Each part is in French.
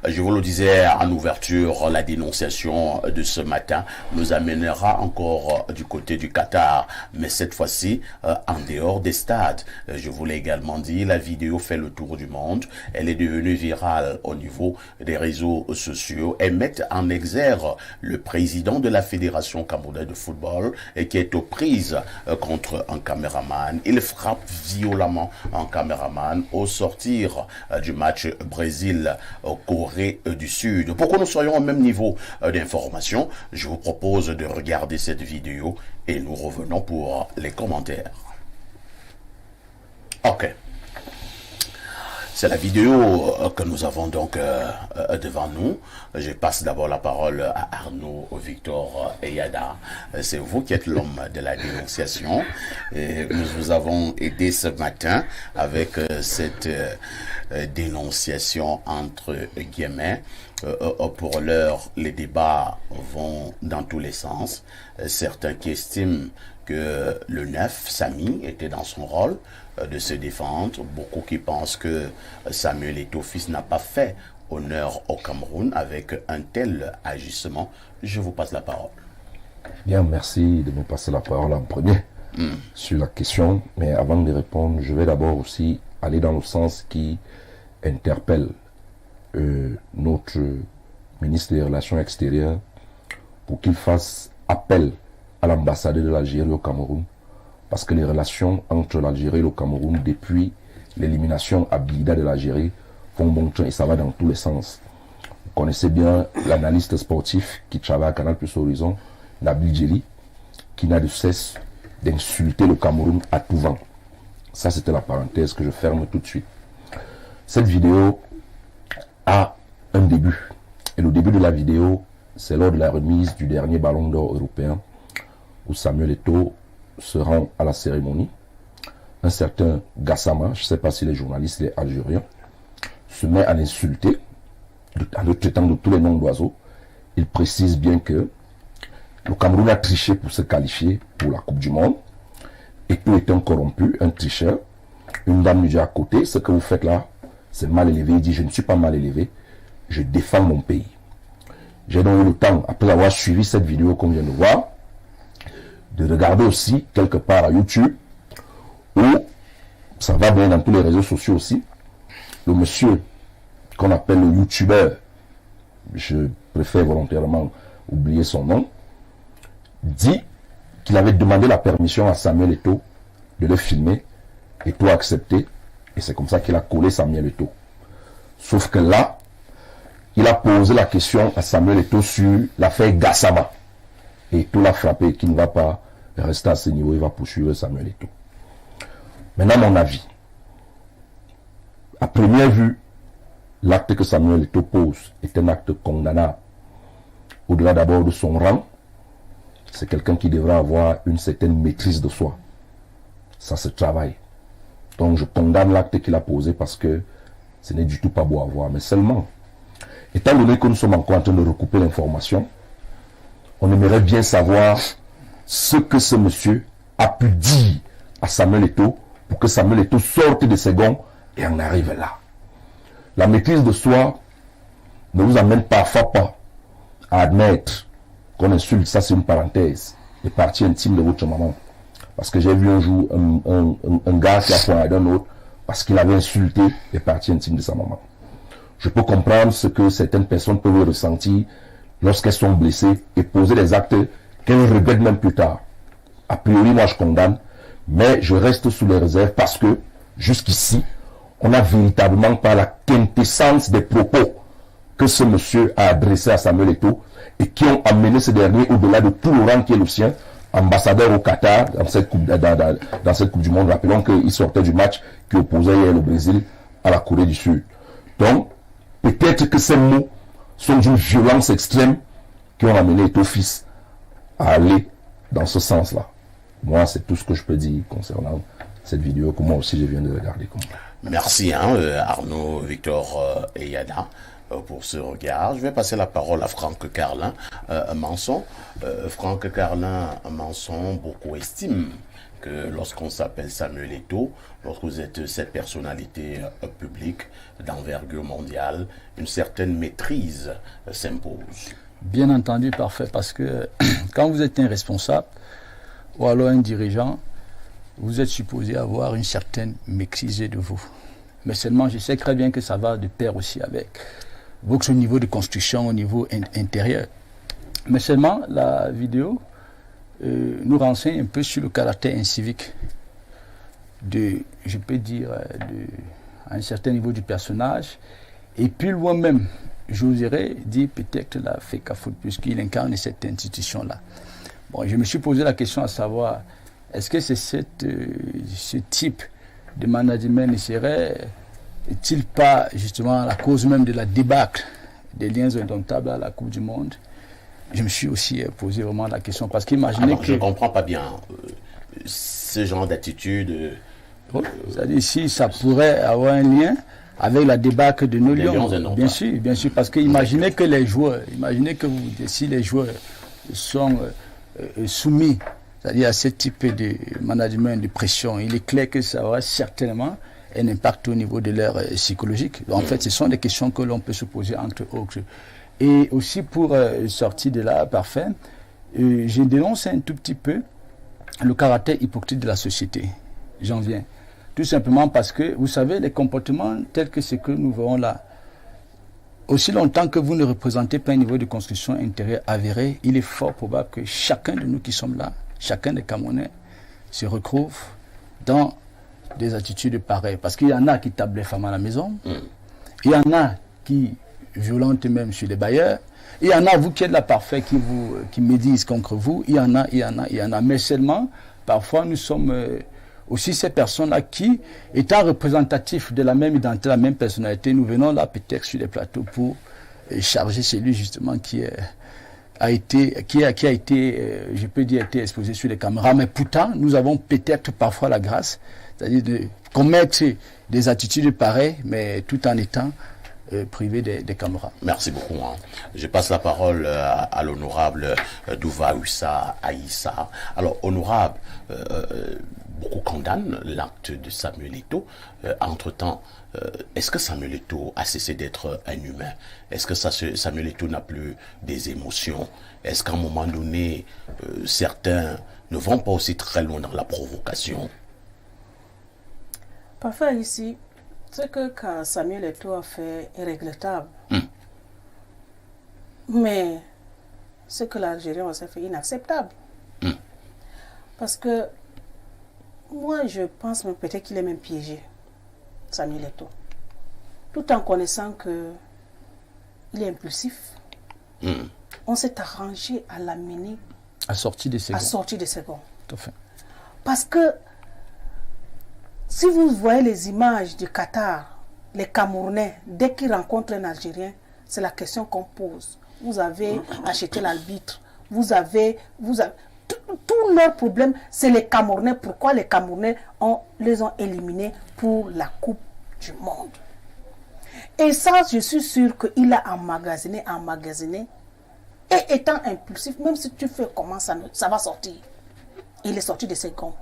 Je vous le disais en ouverture, la dénonciation de ce matin nous amènera encore du côté du Qatar, mais cette fois-ci en dehors des stades. Je vous l'ai également dit, la vidéo fait le tour du monde. Elle est devenue virale au niveau des réseaux sociaux et met en exergue le président de la Fédération camerounaise de football et qui est aux prises contre un caméraman. Il frappe violemment un caméraman au sortir du match Brésil-Corée du Sud. Pour que nous soyons au même niveau d'information, je vous propose de regarder cette vidéo et nous revenons pour les commentaires. Ok. C'est la vidéo que nous avons donc devant nous. Je passe d'abord la parole à Arnaud Victor Eyada. C'est vous qui êtes l'homme de la dénonciation. Et nous vous avons aidé ce matin avec cette dénonciation entre guillemets. Pour l'heure, les débats vont dans tous les sens. Certains qui estiment que le 9, Samy, était dans son rôle de se défendre. Beaucoup qui pensent que Samuel Eto'o fils n'a pas fait honneur au Cameroun avec un tel agissement. Je vous passe la parole. Bien, merci de me passer la parole en premier sur la question. Mais avant de répondre, je vais d'abord aussi aller dans le sens qui interpelle notre ministre des Relations extérieures pour qu'il fasse appel à l'ambassadeur de l'Algérie au Cameroun, parce que les relations entre l'Algérie et le Cameroun depuis l'élimination à Blida de l'Algérie font bon train et ça va dans tous les sens. Vous connaissez bien l'analyste sportif qui travaille à Canal Plus Horizon, Nabil Djeli, qui n'a de cesse d'insulter le Cameroun à tout vent. Ça, c'était la parenthèse que je ferme tout de suite. Cette vidéo a un début. Et le début de la vidéo, c'est lors de la remise du dernier ballon d'or européen où Samuel Eto'o se rend à la cérémonie. Un certain Gassama, je ne sais pas si les journalistes, les Algériens, se met à l'insulter en le traitant de tous les noms d'oiseaux. Il précise bien que le Cameroun a triché pour se qualifier pour la Coupe du Monde. Eto'o est un corrompu, un tricheur. Une dame lui dit à côté, ce que vous faites là, c'est mal élevé. Il dit, je ne suis pas mal élevé, je défends mon pays. J'ai donc eu le temps, après avoir suivi cette vidéo qu'on vient de voir, de regarder aussi quelque part à YouTube, où ça va bien dans tous les réseaux sociaux aussi, le monsieur qu'on appelle le youtubeur, je préfère volontairement oublier son nom, dit qu'il avait demandé la permission à Samuel Eto'o de le filmer, Eto'o a accepté, et c'est comme ça qu'il a collé Samuel Eto'o. Sauf que là, il a posé la question à Samuel Eto'o sur l'affaire Gassama. Et Eto'o l'a frappé qu'il ne va pas rester à ce niveau, il va poursuivre Samuel Eto'o. Maintenant, mon avis. À première vue, l'acte que Samuel Eto'o pose est un acte condamnable. Au-delà d'abord de son rang, c'est quelqu'un qui devrait avoir une certaine maîtrise de soi. Ça se travaille. Donc je condamne l'acte qu'il a posé parce que ce n'est du tout pas beau à voir. Mais seulement, étant donné que nous sommes encore en train de recouper l'information, on aimerait bien savoir ce que ce monsieur a pu dire à Samuel Eto'o pour que Samuel Eto'o sorte de ses gonds et en arrive là. La maîtrise de soi ne vous amène parfois pas à admettre qu'on insulte, ça c'est une parenthèse, les parties intimes de votre maman. Parce que j'ai vu un jour un gars qui a poignardé un autre parce qu'il avait insulté les parties intimes de sa maman. Je peux comprendre ce que certaines personnes peuvent ressentir lorsqu'elles sont blessées et poser des actes qu'elles regrettent même plus tard. A priori, moi je condamne, mais je reste sous les réserves parce que jusqu'ici, on n'a véritablement pas la quintessence des propos que ce monsieur a adressés à Samuel Eto'o et qui ont amené ce dernier au-delà de tout le rang qui est le sien, ambassadeur au Qatar dans cette coupe du monde. Rappelons qu'il sortait du match qui opposait hier le Brésil à la Corée du Sud. Donc, peut-être que ces mots sont d'une violence extrême qui ont amené Eto'o fils à aller dans ce sens-là. Moi, c'est tout ce que je peux dire concernant cette vidéo que moi aussi je viens de regarder. Merci Arnaud Victor Eyada pour ce regard. Je vais passer la parole à Franck Carlin Manson. Franck Carlin Manson, beaucoup estiment que lorsqu'on s'appelle Samuel Eto'o, lorsque vous êtes cette personnalité publique d'envergure mondiale, une certaine maîtrise s'impose. Bien entendu, parfait, parce que quand vous êtes un responsable ou alors un dirigeant, vous êtes supposé avoir une certaine maîtrise de vous. Mais seulement, je sais très bien que ça va de pair aussi avec votre niveau de construction au niveau intérieur. Mais seulement, la vidéo nous renseigne un peu sur le caractère incivique de, je peux dire, à un certain niveau du personnage. Et puis loin même, j'oserais dire peut-être la FECAFOOT, puisqu'il incarne cette institution-là. Bon, je me suis posé la question à savoir, est-ce que c'est ce type de management ne serait-il pas justement la cause même de la débâcle des liens indomptables à la Coupe du Monde? Je me suis aussi posé vraiment la question, parce qu'imaginez que... Je ne comprends pas bien ce genre d'attitude. C'est-à-dire si ça pourrait avoir un lien avec la débâcle de nos Lions. Bien sûr, parce que imaginez que les joueurs, si les joueurs sont soumis, c'est-à-dire à ce type de management, de pression, il est clair que ça aura certainement un impact au niveau de leur psychologique. En fait, ce sont des questions que l'on peut se poser entre autres. Et aussi pour sortir de là, parfait, je dénonce un tout petit peu le caractère hypocrite de la société. J'en viens. Tout simplement parce que, vous savez, les comportements tels que ce que nous voyons là, aussi longtemps que vous ne représentez pas un niveau de construction intérieure avéré, il est fort probable que chacun de nous qui sommes là, chacun des Camerounais, se retrouve dans des attitudes pareilles. Parce qu'il y en a qui tapent les femmes à la maison, il y en a qui violentent même sur les bailleurs, il y en a, vous qui êtes là parfait, qui médisent contre vous, il y en a. Mais seulement, parfois, nous sommes... aussi ces personnes-là qui, étant représentatifs de la même identité, la même personnalité, nous venons là peut-être sur les plateaux pour charger celui justement qui a été, je peux dire, été exposé sur les caméras. Mais pourtant, nous avons peut-être parfois la grâce, c'est-à-dire de commettre des attitudes pareilles, mais tout en étant privé des caméras. Merci beaucoup. Je passe la parole à l'honorable Douva Ussa Aïssa. Alors, honorable, beaucoup condamnent l'acte de Samuel Eto'o. Entre-temps, est-ce que Samuel Eto'o a cessé d'être un humain? Est-ce que Samuel Eto'o n'a plus des émotions? Est-ce qu'à un moment donné, certains ne vont pas aussi très loin dans la provocation? Parfois ici, ce que Samuel Eto'o a fait est regrettable. Mais ce que l'Algérien a fait est inacceptable. Parce que moi, je pense peut-être qu'il est même piégé, Samuel Eto'o. Tout en connaissant qu'il est impulsif. On s'est arrangé à l'amener à sortir des secondes. Tout à fait. Parce que si vous voyez les images du Qatar, les Camerounais, dès qu'ils rencontrent un Algérien, c'est la question qu'on pose. Vous avez acheté l'arbitre, vous avez tout leur problème, c'est les Camerounais. Pourquoi les Camerounais les ont éliminés pour la Coupe du Monde? Et ça, je suis sûr qu'il a emmagasiné. Et étant impulsif, même si tu fais comment ça va sortir. Il est sorti de ses gonds.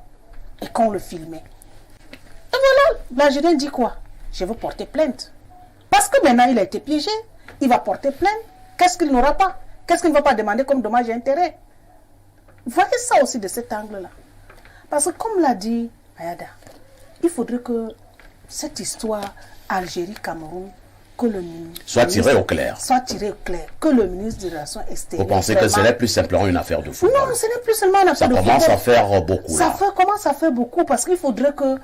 Et qu'on le filmait. Et voilà, l'Algérien dit quoi? Je veux porter plainte. Parce que maintenant, il a été piégé. Il va porter plainte. Qu'est-ce qu'il n'aura pas? Qu'est-ce qu'il ne va pas demander comme dommage et intérêt? Voyez ça aussi de cet angle-là. Parce que comme l'a dit Ayada, il faudrait que cette histoire Algérie-Cameroun, que le ministre soit tiré au clair. Que le ministre des Relations extérieures... Vous pensez que ce n'est plus simplement une affaire de football? Non, ce n'est plus seulement une affaire de football. Ça commence à faire beaucoup là. Ça commence à faire beaucoup parce qu'il faudrait que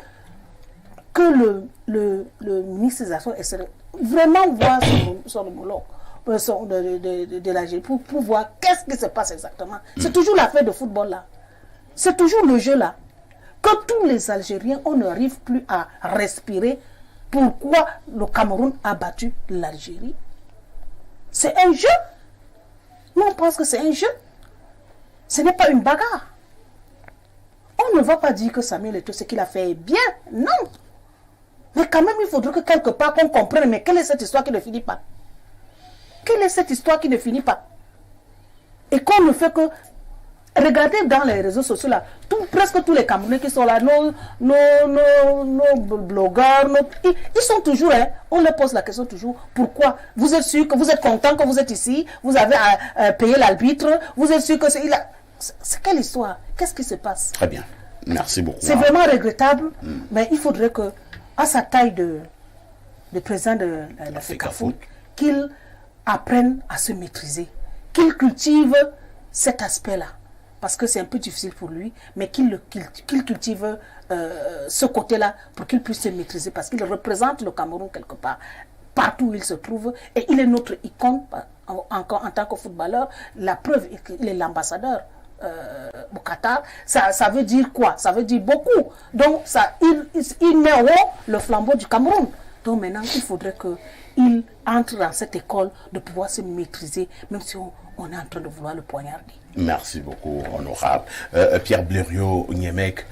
le ministre des Relations extérieures vraiment voit son homologue. De l'Algérie pour voir qu'est-ce qui se passe exactement. C'est toujours l'affaire de football là. C'est toujours le jeu là. Que tous les Algériens, on n'arrive plus à respirer. Pourquoi le Cameroun a battu l'Algérie? C'est un jeu. Nous on pense que c'est un jeu. Ce n'est pas une bagarre. On ne va pas dire que Samuel Eto'o, ce qu'il a fait est bien. Non. Mais quand même, il faudrait que quelque part qu'on comprenne. Mais quelle est cette histoire qui ne finit pas? Quelle est cette histoire qui ne finit pas? Et qu'on ne fait que Regardez dans les réseaux sociaux, là, presque tous les Camerounais qui sont là, nos blogueurs, ils sont toujours, hein, on leur pose la question toujours, pourquoi? Vous êtes sûr que vous êtes content que vous êtes ici, vous avez payé l'arbitre, vous êt sûr que c'est quelle histoire? Qu'est-ce qui se passe? Très bien, merci beaucoup. C'est vraiment regrettable, mais il faudrait que, à sa taille de président de la FECAFOOT, qu'il apprenne à se maîtriser, qu'il cultive cet aspect-là. Parce que c'est un peu difficile pour lui, mais qu'il cultive ce côté-là pour qu'il puisse se maîtriser, parce qu'il représente le Cameroun quelque part, partout où il se trouve, et il est notre icône encore en tant que footballeur. La preuve est qu'il est l'ambassadeur au Qatar. Ça veut dire quoi? Ça veut dire beaucoup. Donc il met en haut le flambeau du Cameroun. Donc maintenant, il faudrait qu'il entre dans cette école de pouvoir se maîtriser, même si on est en train de vouloir le poignarder. Merci beaucoup, honorable. Pierre Blériot-Niemek,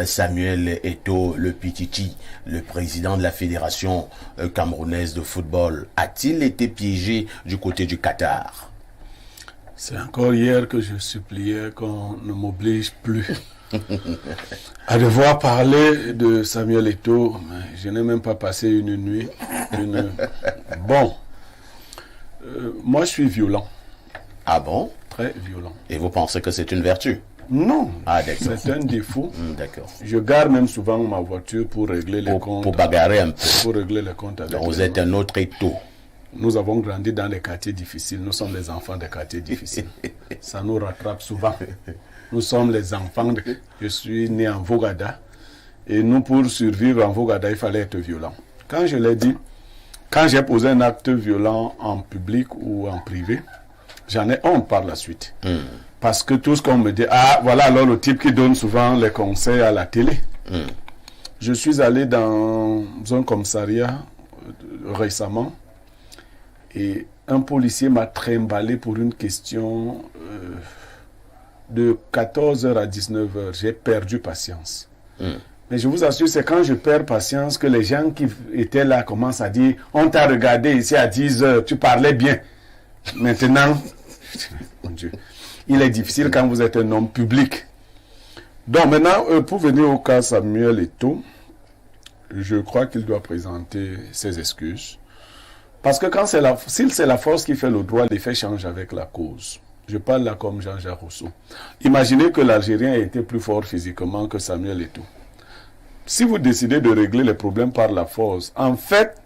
Samuel Eto'o, le Pititi, le président de la Fédération camerounaise de football, a-t-il été piégé du côté du Qatar? C'est encore hier que je suppliais qu'on ne m'oblige plus à devoir parler de Samuel Eto'o. Je n'ai même pas passé une nuit. Bon, moi je suis violent. Ah bon? Très violent. Et vous pensez que c'est une vertu? Non, c'est un défaut. D'accord. Je garde même souvent ma voiture pour régler les comptes. Pour bagarrer un peu. Pour régler les comptes avec. Donc vous êtes un autre Eto'o. Nous avons grandi dans des quartiers difficiles. Nous sommes les enfants des quartiers difficiles. Ça nous rattrape souvent. Nous sommes les enfants. Je suis né en Vogada. Et nous, pour survivre en Vogada, il fallait être violent. Quand je l'ai dit, quand j'ai posé un acte violent en public ou en privé, j'en ai honte par la suite. Parce que tout ce qu'on me dit, ah, voilà alors le type qui donne souvent les conseils à la télé. Je suis allé dans un commissariat récemment et un policier m'a trimballé pour une question de 14h à 19h. J'ai perdu patience. Mais je vous assure, c'est quand je perds patience que les gens qui étaient là commencent à dire, on t'a regardé ici à 10h, tu parlais bien. Maintenant, mon Dieu, il est difficile quand vous êtes un homme public. Donc maintenant, pour venir au cas Samuel Eto'o, je crois qu'il doit présenter ses excuses. Parce que s'il c'est la force qui fait le droit, les faits changent avec la cause. Je parle là comme Jean-Jacques Rousseau. Imaginez que l'Algérien a été plus fort physiquement que Samuel Eto'o. Si vous décidez de régler les problèmes par la force, en fait,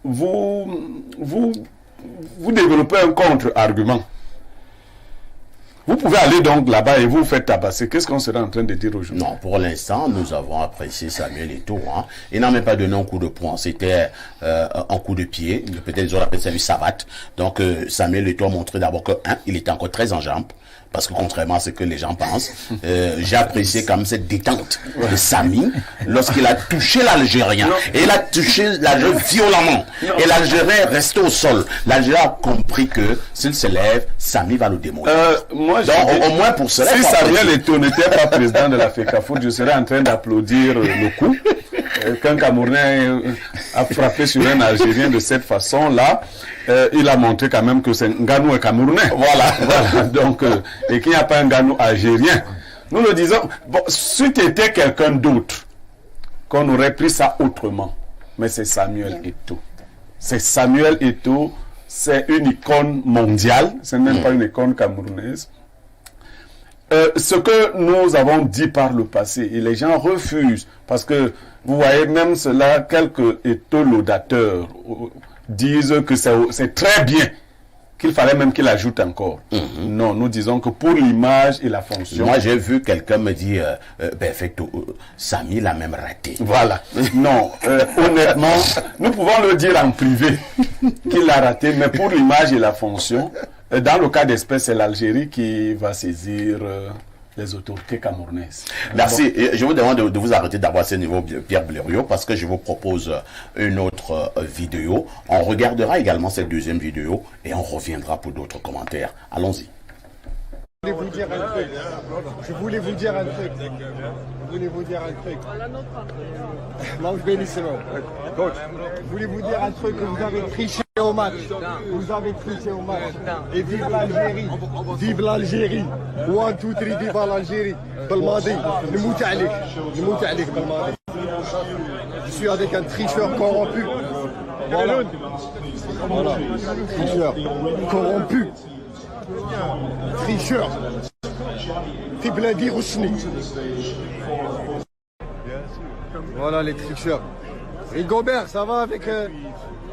vous développez un contre-argument. Vous pouvez aller donc là-bas et vous faites tabasser. Qu'est-ce qu'on sera en train de dire aujourd'hui? Non, pour l'instant, nous avons apprécié Samuel Eto'o. Il n'a même pas donné un coup de poing. C'était un coup de pied. Peut-être ils ont appelé ça une savate. Donc, Samuel Eto'o a montré d'abord que, il était encore très en jambes. Parce que contrairement à ce que les gens pensent, j'ai apprécié quand même cette détente de Samy lorsqu'il a touché l'Algérien. Et il a touché l'Algérien violemment. Et l'Algérien est resté au sol. L'Algérien a compris que s'il se lève, Samy va le démolir. Donc, au moins pour cela. Si Samuel Eto'o n'était pas président de la FECAFOOT, je serais en train d'applaudir le coup. Qu'un Camerounais a frappé sur un Algérien de cette façon-là, il a montré quand même que c'est un Nganou Camerounais. Voilà. Donc, et qu'il n'y a pas un Nganou algérien. Nous le disons, bon, si c'était quelqu'un d'autre, qu'on aurait pris ça autrement. Mais c'est Samuel Eto'o. C'est Samuel Eto'o, c'est une icône mondiale, c'est même pas une icône camerounaise. Ce que nous avons dit par le passé, et les gens refusent, parce que vous voyez même cela, quelques étolaudateurs disent que c'est très bien, qu'il fallait même qu'il ajoute encore. Non, nous disons que pour l'image et la fonction... Moi, j'ai vu quelqu'un me dire, Samy l'a même raté. Voilà. Non, honnêtement, nous pouvons le dire en privé qu'il l'a raté, mais pour l'image et la fonction, dans le cas d'espèce, c'est l'Algérie qui va saisir les autorités camerounaises. Merci. Et je vous demande de vous arrêter d'avoir ce niveau, Pierre Blériot, parce que je vous propose une autre vidéo. On regardera également cette deuxième vidéo et on reviendra pour d'autres commentaires. Allons-y. Je voulais vous dire un truc. Coach, je voulais vous dire un truc que vous avez triché. au match. Vous avez triché au match. Et vive l'Algérie. Vive l'Algérie. 1, 2, 3, vive l'Algérie. Belmadi. نموت عليك. نموت عليك Belmadi. Je suis avec un tricheur corrompu. Voilà. Voilà. Tricheur. Corrompu. Tricheur. Tibladi Rouchni. Voilà les tricheurs. Rigobert, ça va avec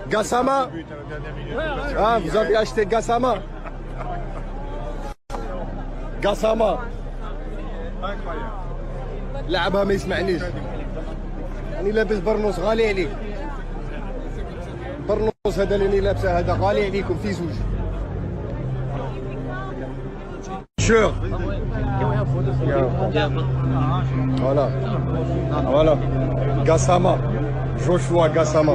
Gassama? Ah, vous avez acheté Gassama? Gassama. لعبها ما يسمعنيش. أنا لابس برنوس غالي عليك. برنوس هذا اللي أنا لابسه هذا غالي عليكم في زوج. Sure. Voilà. Voilà. Gassama. Joshua Gassama.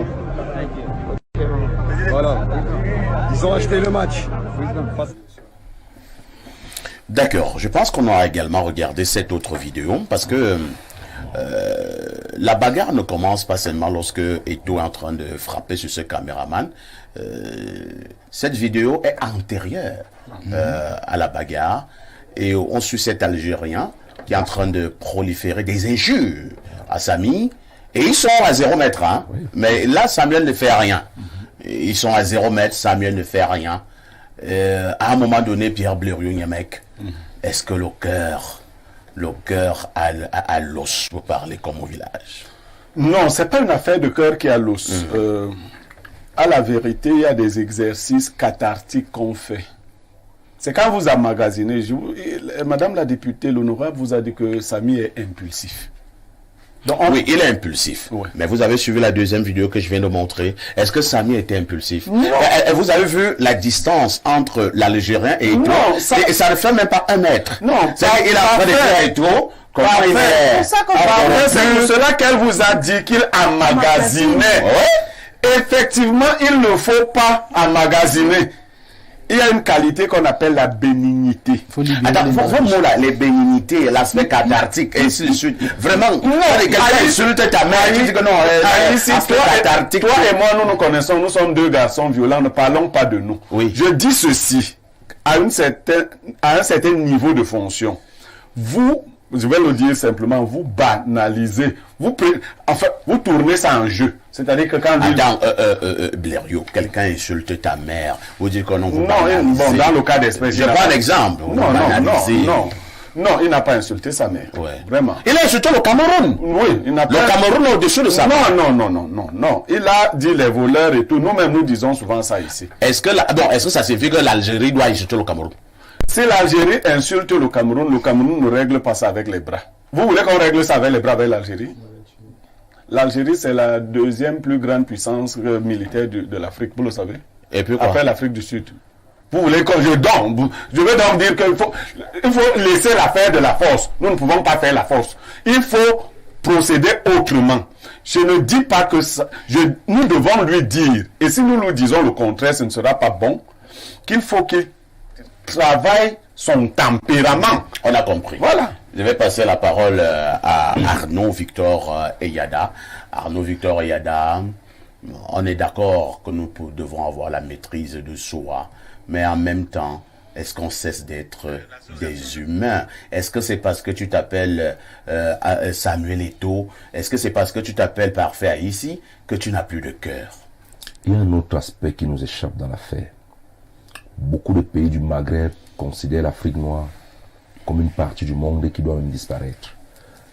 Voilà. Ils ont acheté le match. D'accord. Je pense qu'on aura également regardé cette autre vidéo parce que la bagarre ne commence pas seulement lorsque Eto'o est en train de frapper sur ce caméraman. Cette vidéo est antérieure à la bagarre et on suit cet Algérien qui est en train de proliférer des injures à Samy et ils sont à 0 mètre. Hein. Oui. Mais là, Samuel ne fait rien. Ils sont à 0 mètre, Samuel ne fait rien. À un moment donné, Pierre Blériot-Niamec, est-ce que le cœur a l'os pour parler comme au village? Non, c'est pas une affaire de cœur qui a l'os. À la vérité, il y a des exercices cathartiques qu'on fait. C'est quand vous emmagasinez. Madame la députée, l'honorable, vous a dit que Samy est impulsif. Donc oui, il est impulsif. Ouais. Mais vous avez suivi la deuxième vidéo que je viens de montrer. Est-ce que Samy était impulsif? Non. Vous avez vu la distance entre l'Algérien et Eto'o? Et ça ne fait même pas 1 mètre. Non. Il a fait des faire Eto'o. C'est pour cela qu'elle vous a dit qu'il emmagasinait. Ouais. Effectivement, il ne faut pas emmagasiner. Il y a une qualité qu'on appelle la bénignité. Attends, vos mots là, les bénignités, l'aspect cathartique, et ainsi de suite. Vraiment, quelqu'un insulte ta mère, tu dis que non, toi et moi, nous nous connaissons, nous sommes 2 garçons violents, ne parlons pas de nous. Oui. Je dis ceci, à un certain niveau de fonction. Vous, je vais le dire simplement, vous banalisez, vous tournez ça en jeu. C'est-à-dire que quand... Attends, Blériot, quelqu'un insulte ta mère, vous dites que non, vous bon, dans le cas d'espèce... Je prends un exemple. Non, il n'a pas insulté sa mère. Ouais. Vraiment. Il a insulté le Cameroun. Oui, il n'a pas... Le Cameroun au-dessus de ça. Non. Il a dit les voleurs et tout. Nous-mêmes, nous disons souvent ça ici. Est-ce que ça signifie que l'Algérie doit insulter le Cameroun? Si l'Algérie insulte le Cameroun ne règle pas ça avec les bras. Vous voulez qu'on règle ça avec les bras avec l'Algérie? L'Algérie, c'est la 2e plus grande puissance militaire de l'Afrique, vous le savez. Et puis quoi? Après l'Afrique du Sud. Vous voulez que je vais donc dire qu'il faut laisser l'affaire de la force. Nous ne pouvons pas faire la force. Il faut procéder autrement. Je ne dis pas que ça... Nous devons lui dire, et si nous lui disons le contraire, ce ne sera pas bon, qu'il faut qu'il travaille son tempérament. On a compris. Voilà. Je vais passer la parole à Arnaud Victor Eyada. Arnaud Victor Eyada, on est d'accord que nous devons avoir la maîtrise de soi, mais en même temps, est-ce qu'on cesse d'être des humains? Est-ce que c'est parce que tu t'appelles Samuel Eto'o? Est-ce que c'est parce que tu t'appelles Parfait Haïti que tu n'as plus de cœur? Il y a un autre aspect qui nous échappe dans l'affaire. Beaucoup de pays du Maghreb considèrent l'Afrique noire comme une partie du monde et qui doit même disparaître.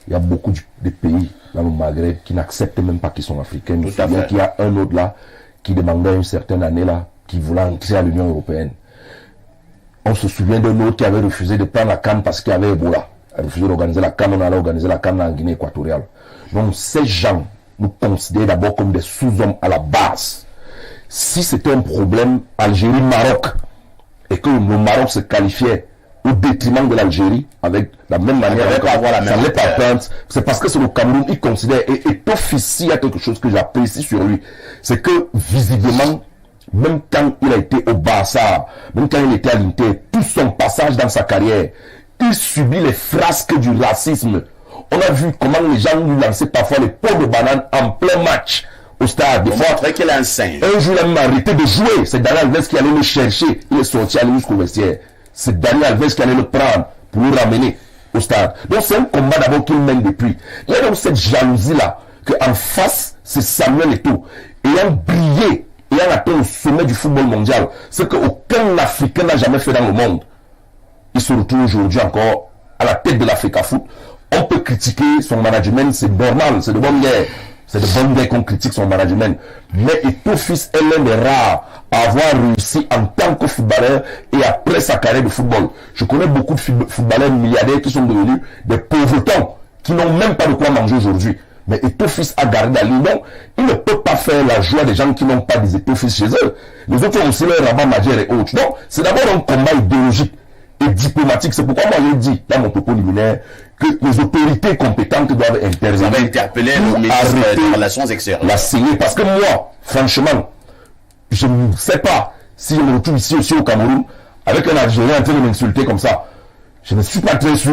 Il y a beaucoup de pays dans le Maghreb qui n'acceptent même pas qu'ils sont africains. Je me souviens qu'il y a un autre là qui demandait une certaine année là, qui voulait entrer à l'Union européenne. On se souvient d'un autre qui avait refusé de prendre la CAN parce qu'il y avait Ebola. Il a refusé d'organiser la CAN, on allait organiser la CAN en Guinée équatoriale. Donc ces gens nous considèrent d'abord comme des sous-hommes à la base. Si c'était un problème Algérie-Maroc et que le Maroc se qualifiait au détriment de l'Algérie, avec la même manière, c'est parce que c'est le Cameroun, il considère, et officie, il y a quelque chose que j'apprécie sur lui, c'est que visiblement, même quand il a été au Barça, même quand il était à l'Inter, tout son passage dans sa carrière, il subit les frasques du racisme. On a vu comment les gens lui lançaient parfois les pots de banane en plein match au stade. Pour montrer qu'il est un singe. Un jour, il a même arrêté de jouer. C'est Dani Alves qui allait le chercher. Il est sorti, allé jusqu'au vestiaire. C'est Dani Alves qui allait le prendre pour le ramener au stade. Donc c'est un combat d'abord qu'il mène depuis. Il y a donc cette jalousie-là, qu'en face, c'est Samuel Eto'o. Ayant brillé, ayant atteint le sommet du football mondial, ce qu'aucun Africain n'a jamais fait dans le monde. Il se retrouve aujourd'hui encore à la tête de l'Africa Foot. On peut critiquer son management, c'est normal, c'est de bonne guerre. C'est de bonne guerre qu'on critique son management. Mais Eto'o fils est l'un des rares à avoir réussi en tant que footballeur et après sa carrière de football. Je connais beaucoup de footballeurs milliardaires qui sont devenus des pauvretons, qui n'ont même pas de quoi manger aujourd'hui. Mais Eto'o fils a gardé la ligne. Il ne peut pas faire la joie des gens qui n'ont pas des Eto'o fils chez eux. Les autres ont aussi leur rabat majeur et autres. Donc, c'est d'abord un combat idéologique et diplomatique. C'est pourquoi moi j'ai dit, dans mon propos liminaire, que les autorités compétentes doivent intervenir. Vous avez interpellé le ministre des Relations extérieures. La signer. Parce que moi, franchement, je ne sais pas si je me retrouve ici aussi au Cameroun avec un Algérien en train de m'insulter comme ça. Je ne suis pas très sûr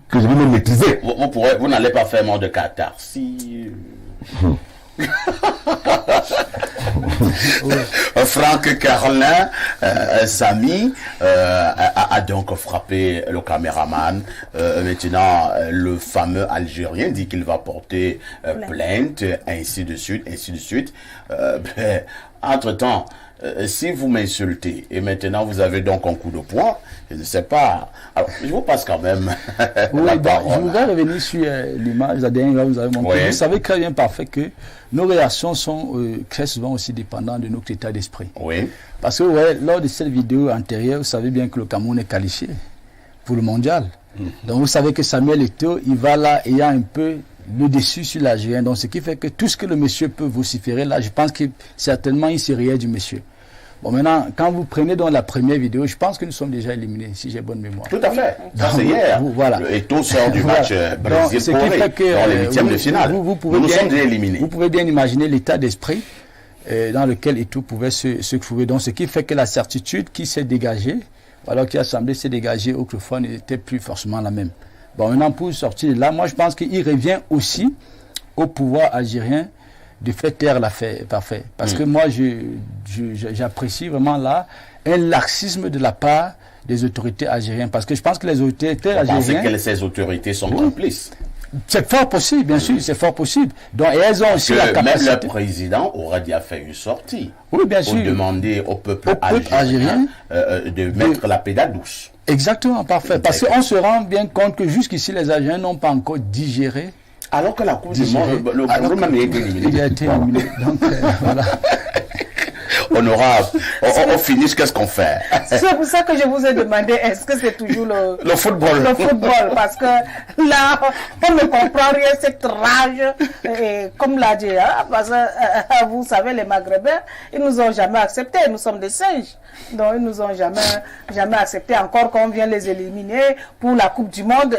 que je vais me maîtriser. Vous n'allez pas faire mort de catharsis. Franck Carlin, Samy, a donc frappé le caméraman. Maintenant, le fameux Algérien dit qu'il va porter plainte, ainsi de suite, ainsi de suite. Entre-temps, si vous m'insultez et maintenant vous avez donc un coup de poing, je ne sais pas. Alors, je vous passe quand même la parole. Je voudrais revenir sur l'image, la dernière que vous avez montrée. Oui. Vous savez très bien parfait que nos réactions sont très souvent aussi dépendantes de notre état d'esprit. Oui. Parce que lors de cette vidéo antérieure, vous savez bien que le Cameroun est qualifié pour le mondial. Donc vous savez que Samuel Eto'o, il va là ayant un peu le dessus sur l'Algérien. Donc ce qui fait que tout ce que le monsieur peut vociférer là, je pense que certainement il se riait du monsieur. Bon, maintenant, quand vous prenez dans la première vidéo, je pense que nous sommes déjà éliminés, si j'ai bonne mémoire. Tout à fait. Ça, c'est hier. Voilà. Le Eto'o sort du match Brésil-Corée dans les huitièmes de finale. Nous sommes déjà éliminés. Vous pouvez bien imaginer l'état d'esprit dans lequel Eto'o pouvait se trouver. Donc, ce qui fait que la certitude qui s'est dégagée, alors qui a semblé se dégager autrefois, n'était plus forcément la même. Bon, maintenant, pour sortir de là, moi, je pense qu'il revient aussi au pouvoir algérien de faire taire l'affaire, parfait. Parce que moi, j'apprécie vraiment là un laxisme de la part des autorités algériennes. Parce que je pense que les autorités algériennes... Vous pensez que ces autorités sont complices? C'est fort possible, bien sûr, c'est fort possible. Donc, et elles ont aussi la capacité... Même le président aurait déjà fait une sortie. Oui, bien sûr. Pour demander au peuple algérien de mettre la pédale douce. Exactement, parfait. Parce qu'on se rend bien compte que jusqu'ici, les Algériens n'ont pas encore digéré. Alors que la Coupe du Monde, le Cameroun même a été éliminé. Il a été éliminé. Donc, voilà. On finit, qu'est-ce qu'on fait? C'est pour ça que je vous ai demandé, est-ce que c'est toujours le football? Le football, parce que là, on ne comprend rien, cette rage. Et comme l'a dit, parce que vous savez, les Maghrébins, ils nous ont jamais acceptés, nous sommes des singes. Donc, ils nous ont jamais accepté, encore qu'on vient les éliminer pour la Coupe du Monde.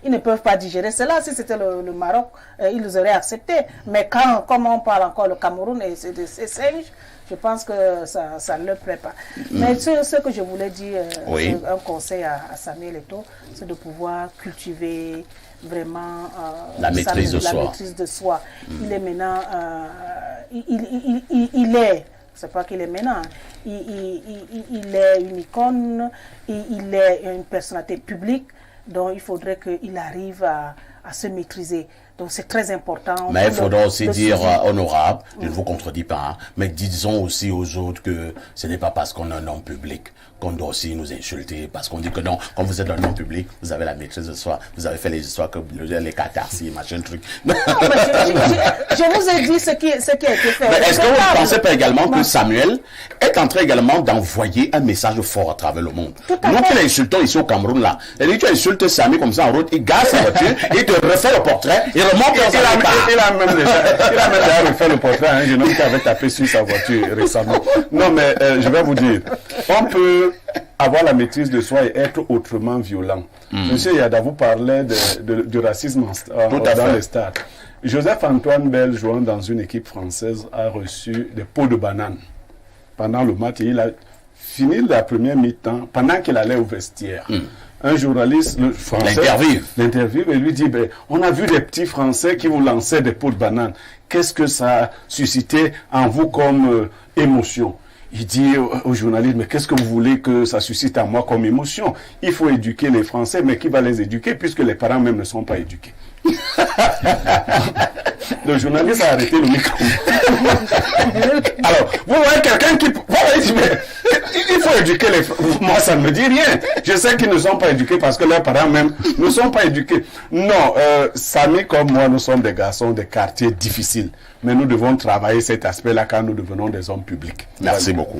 Ils ne peuvent pas digérer cela. Si c'était le Maroc, ils nous auraient accepté. Mais comme on parle encore le Cameroun et c'est de ces singes, je pense que ça ne le plaît pas. Mais ce que je voulais dire, un conseil à Samuel Eto'o, c'est de pouvoir cultiver vraiment la maîtrise de soi. Il est maintenant, il est, c'est pas qu'il est maintenant, il est une icône, il est une personnalité publique, donc il faudrait qu'il arrive à se maîtriser. Donc c'est très important. Mais il faudra aussi dire, honorable, je ne vous contredis pas, mais disons aussi aux autres que ce n'est pas parce qu'on est un homme public qu'on doit aussi nous insulter, parce qu'on dit que non, quand vous êtes un homme public, vous avez la maîtrise de soi, vous avez fait les histoires comme les catharsis, machin truc. Non, mais je vous ai dit ce qui a été fait. Mais est-ce que vous ne pensez pas également que Samuel est en train également d'envoyer un message fort à travers le monde? Nous qui l'insultons ici au Cameroun là, et tu insultes Samy comme ça en route, il gare sa voiture, il te refait le portrait, il remonte dans sa voiture. Il a même déjà refait le portrait, un jeune homme qui avait tapé sur sa voiture récemment. Non mais je vais vous dire, on peut avoir la maîtrise de soi et être autrement violent. Monsieur Yada, vous parlez du racisme dans les stades. Joseph-Antoine Bell, jouant dans une équipe française, a reçu des pots de banane pendant le match et il a fini la première mi-temps pendant qu'il allait au vestiaire. un journaliste le français l'interview et lui dit on a vu des petits Français qui vous lançaient des pots de banane. Qu'est-ce que ça a suscité en vous comme émotion? Il dit au journaliste, mais qu'est-ce que vous voulez que ça suscite en moi comme émotion? Il faut éduquer les Français, mais qui va les éduquer puisque les parents même ne sont pas éduqués? Le journaliste a arrêté le micro. Alors, vous voyez quelqu'un qui... il faut éduquer les Français. Moi, ça ne me dit rien. Je sais qu'ils ne sont pas éduqués parce que leurs parents même ne sont pas éduqués. Non, Samy comme moi, nous sommes des garçons de quartiers difficiles. Mais nous devons travailler cet aspect-là quand nous devenons des hommes publics. Merci beaucoup.